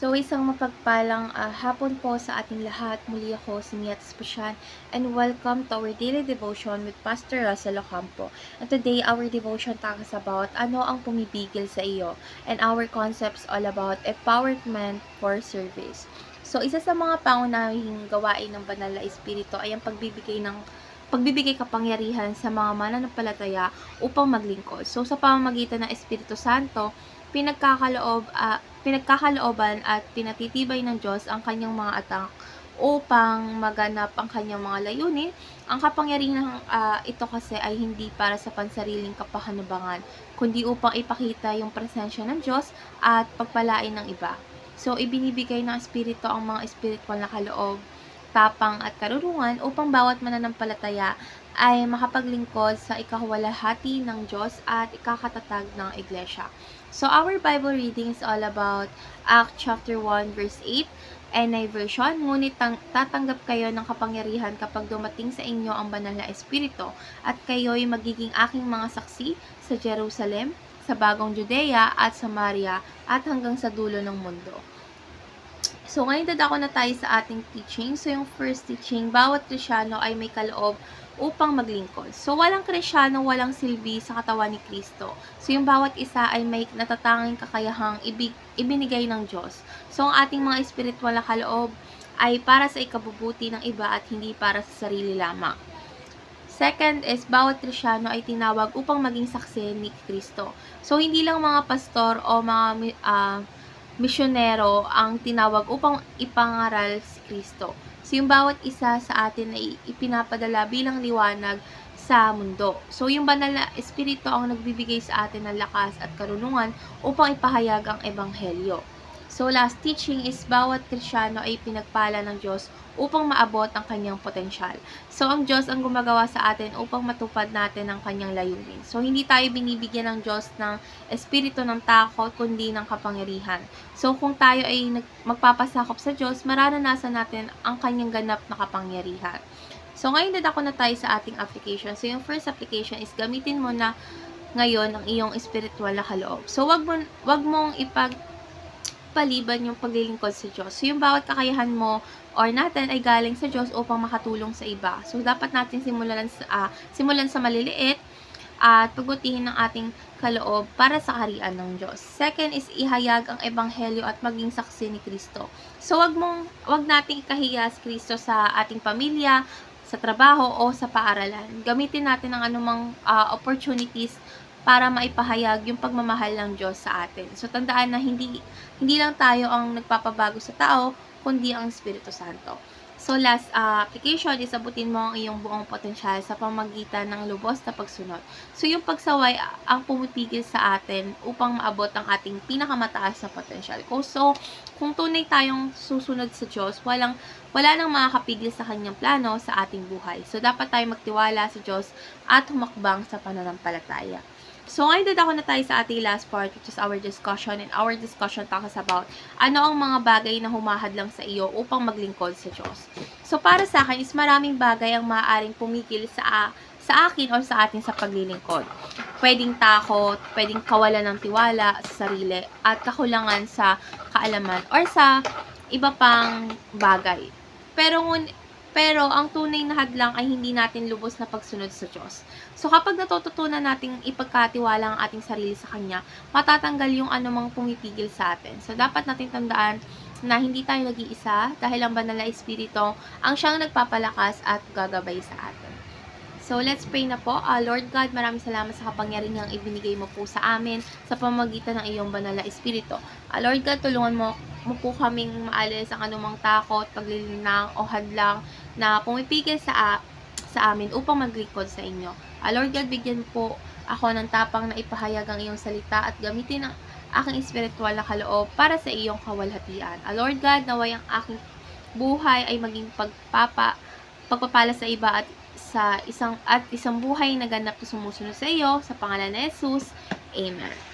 So, isang mapagpalang hapon po sa ating lahat. Muli ako si Mia Tasposyan and welcome to our daily devotion with Pastor Russell Ocampo. And today, our devotion talks about ano ang pumipigil sa iyo, and our concepts all about empowerment for service. So, isa sa mga pangunahing gawain ng banal na espiritu ay ang pagbibigay kapangyarihan sa mga mananampalataya upang maglingkod. So, sa pamamagitan ng Espiritu Santo, pinagkakalooban at pinatitibay ng Diyos ang kanyang mga atak upang maganap ang kanyang mga layunin. Ang kapangyarihan ito kasi ay hindi para sa pansariling kapahanabangan, kundi upang ipakita yung presensya ng Diyos at pagpalain ng iba. So, ibinibigay ng Espiritu ang mga espiritual na kaloob, tapang at karunungan upang bawat mananampalataya ay makapaglingkod sa ikahuwalhati ng Diyos at ikakatatag ng Iglesia. So, our Bible reading is all about Acts chapter 1 verse 8, NIV version. Ngunit tatanggap kayo ng kapangyarihan kapag dumating sa inyo ang banal na Espiritu at kayo'y magiging aking mga saksi sa Jerusalem, sa bagong Judea at Samaria at hanggang sa dulo ng mundo. So, ngayon dadako na tayo sa ating teaching. So, yung first teaching, bawat Kristyano ay may kaloob upang maglingkod. So, walang Kristyano, walang silbi sa katawan ni Kristo. So, yung bawat isa ay may natatanging kakayahang ibinigay ng Diyos. So, ang ating mga espiritual na kaloob ay para sa ikabubuti ng iba at hindi para sa sarili lamang. Second is, bawat Kristyano ay tinawag upang maging saksi ni Kristo. So, hindi lang mga pastor o mga misyonero ang tinawag upang ipangaral si Kristo. So, yung bawat isa sa atin ay ipinapadala bilang liwanag sa mundo. So, yung banal na espiritu ang nagbibigay sa atin ng lakas at karunungan upang ipahayag ang ebanghelyo. So, last teaching is bawat Kristyano ay pinagpala ng Diyos upang maabot ang kanyang potensyal. So, ang Diyos ang gumagawa sa atin upang matupad natin ang kanyang layunin. So, hindi tayo binibigyan ng Diyos ng espiritu ng takot, kundi ng kapangyarihan. So, kung tayo ay magpapasakop sa Diyos, mararanasan natin ang kanyang ganap na kapangyarihan. So, ngayon dadako na tayo sa ating application. So, yung first application is gamitin mo na ngayon ang iyong espiritual na kaloob. So, wag mong paliban yung paglilingkod sa Diyos. So, yung bawat kakayahan mo or natin ay galing sa Diyos upang makatulong sa iba. So, dapat natin simulan sa maliliit at pagbutihin ng ating kaloob para sa kaharian ng Diyos. Second is ihayag ang ebanghelyo at maging saksi ni Kristo. So, wag nating ikahiya si Kristo sa ating pamilya, sa trabaho o sa paaralan. Gamitin natin ang anumang opportunities para maipahayag yung pagmamahal ng Diyos sa atin. So, tandaan na hindi lang tayo ang nagpapabago sa tao, kundi ang Espiritu Santo. So, last application is abutin mo ang iyong buong potensyal sa pamamagitan ng lubos na pagsunod. So, yung pagsaway ang pumipigil sa atin upang maabot ang ating pinakamataas na potensyal. So, kung tunay tayong susunod sa Diyos, wala nang makakapigil sa kanyang plano sa ating buhay. So, dapat tayo magtiwala sa Diyos at humakbang sa pananampalataya. So, ngayon dadako na tayo sa ating last part, which is our discussion. And our discussion talks about ano ang mga bagay na humahadlang sa iyo upang maglingkod sa Diyos. So, para sa akin is maraming bagay ang maaaring pumigil sa akin o sa atin sa paglilingkod. Pwedeng takot, pwedeng kawalan ng tiwala sa sarili, at kakulangan sa kaalaman or sa iba pang bagay. Pero ang tunay na hadlang ay hindi natin lubos na pagsunod sa Diyos. So, kapag natututunan nating ipagkatiwala ang ating sarili sa Kanya, matatanggal yung anumang pumipigil sa atin. So, dapat nating tandaan na hindi tayo nag-iisa dahil ang banal na espiritu ang siyang nagpapalakas at gagabay sa atin. So, let's pray na po. Lord God, maraming salamat sa kapangyarihang ibinigay mo po sa amin sa pamamagitan ng iyong banal na espiritu. Lord God, tulungan mo po kaming maalis ang anumang takot, paglilinang o hadlang na pumipigil sa amin upang maglingkod sa inyo. Lord God, bigyan po ako ng tapang na ipahayag ang iyong salita at gamitin ang aking espiritual na kaloob para sa iyong kawalhatian. Lord God, naway ang aking buhay ay maging pagpapala sa iba at isang buhay na ganap na sumusunod sa iyo, sa pangalan ni Jesus. Amen.